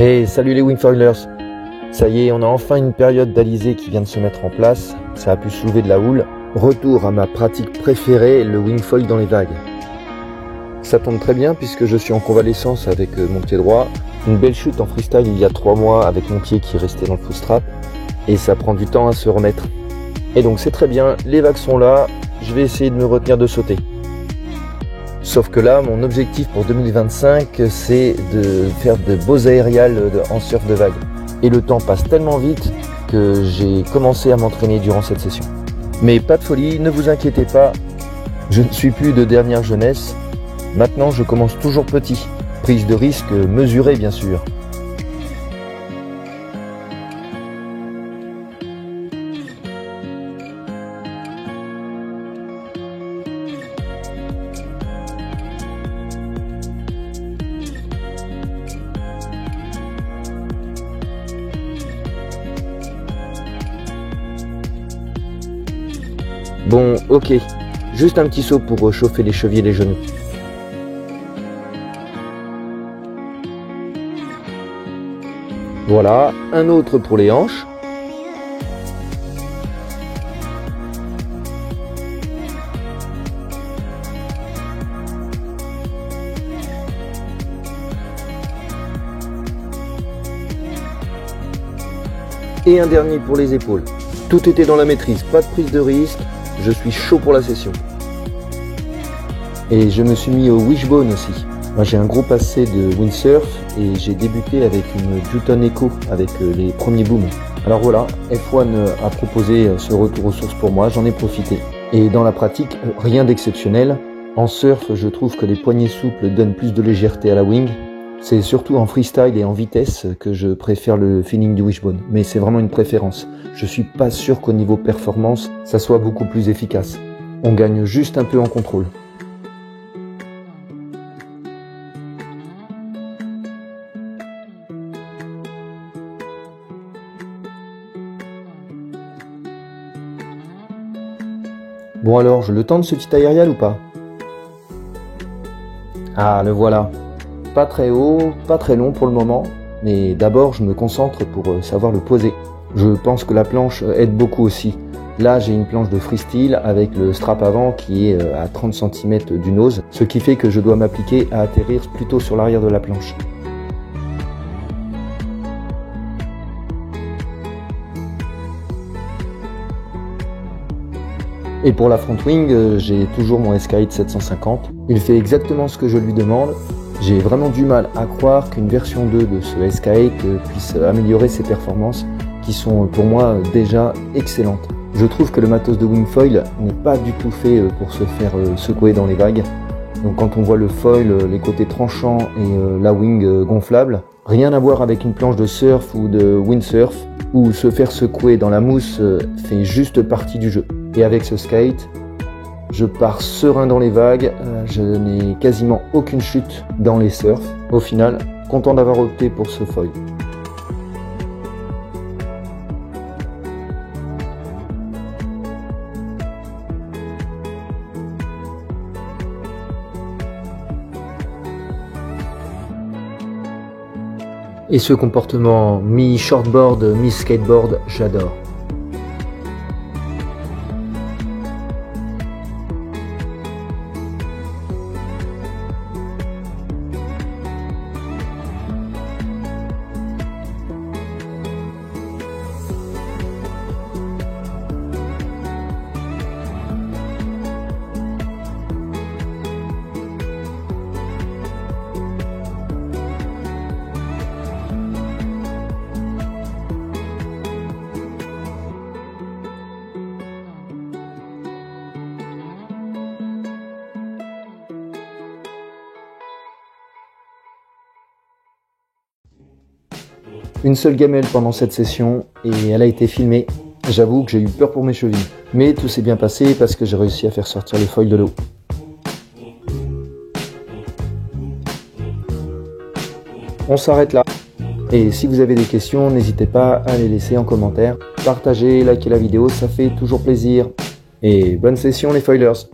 Hey, salut les wingfoilers. Ça y est, on a enfin une période d'alizé qui vient de se mettre en place. Ça a pu soulever de la houle. Retour à ma pratique préférée, le wingfoil dans les vagues. Ça tombe très bien puisque je suis en convalescence avec mon pied droit. Une belle chute en freestyle il y a 3 mois avec mon pied qui restait dans le footstrap. Et ça prend du temps à se remettre. Et donc c'est très bien, les vagues sont là. Je vais essayer de me retenir de sauter. Sauf que là, mon objectif pour 2025, c'est de faire de beaux aérials en surf de vagues. Et le temps passe tellement vite que j'ai commencé à m'entraîner durant cette session. Mais pas de folie, ne vous inquiétez pas, je ne suis plus de dernière jeunesse. Maintenant, je commence toujours petit. Prise de risque mesurée, bien sûr. Bon, ok, juste un petit saut pour chauffer les chevilles et les genoux. Voilà, un autre pour les hanches. Et un dernier pour les épaules. Tout était dans la maîtrise, pas de prise de risque. Je suis chaud pour la session. Et je me suis mis au wishbone aussi. Moi j'ai un gros passé de windsurf et j'ai débuté avec une Juton Echo avec les premiers booms. Alors voilà, F1 a proposé ce retour aux sources pour moi, j'en ai profité. Et dans la pratique, rien d'exceptionnel. En surf, je trouve que les poignées souples donnent plus de légèreté à la wing. C'est surtout en freestyle et en vitesse que je préfère le feeling du wishbone. Mais c'est vraiment une préférence. Je suis pas sûr qu'au niveau performance, ça soit beaucoup plus efficace. On gagne juste un peu en contrôle. Bon alors, je le tente ce petit aérial ou pas? Ah, le voilà. Pas très haut, pas très long pour le moment, mais d'abord je me concentre pour savoir le poser. Je pense que la planche aide beaucoup aussi. Là j'ai une planche de freestyle avec le strap avant qui est à 30 cm du nose, ce qui fait que je dois m'appliquer à atterrir plutôt sur l'arrière de la planche. Et pour la front wing, j'ai toujours mon Escalade 750. Il fait exactement ce que je lui demande. J'ai vraiment du mal à croire qu'une version 2 de ce Escalade puisse améliorer ses performances qui sont pour moi déjà excellentes. Je trouve que le matos de wingfoil n'est pas du tout fait pour se faire secouer dans les vagues. Donc quand on voit le foil, les côtés tranchants et la wing gonflable, rien à voir avec une planche de surf ou de windsurf où se faire secouer dans la mousse fait juste partie du jeu. Et avec ce skate, je pars serein dans les vagues, je n'ai quasiment aucune chute dans les surfs. Au final, content d'avoir opté pour ce foil. Et ce comportement mi-shortboard, mi-skateboard, j'adore. Une seule gamelle pendant cette session et elle a été filmée. J'avoue que j'ai eu peur pour mes chevilles. Mais tout s'est bien passé parce que j'ai réussi à faire sortir les foils de l'eau. On s'arrête là. Et si vous avez des questions, n'hésitez pas à les laisser en commentaire. Partagez, likez la vidéo, ça fait toujours plaisir. Et bonne session les foilers!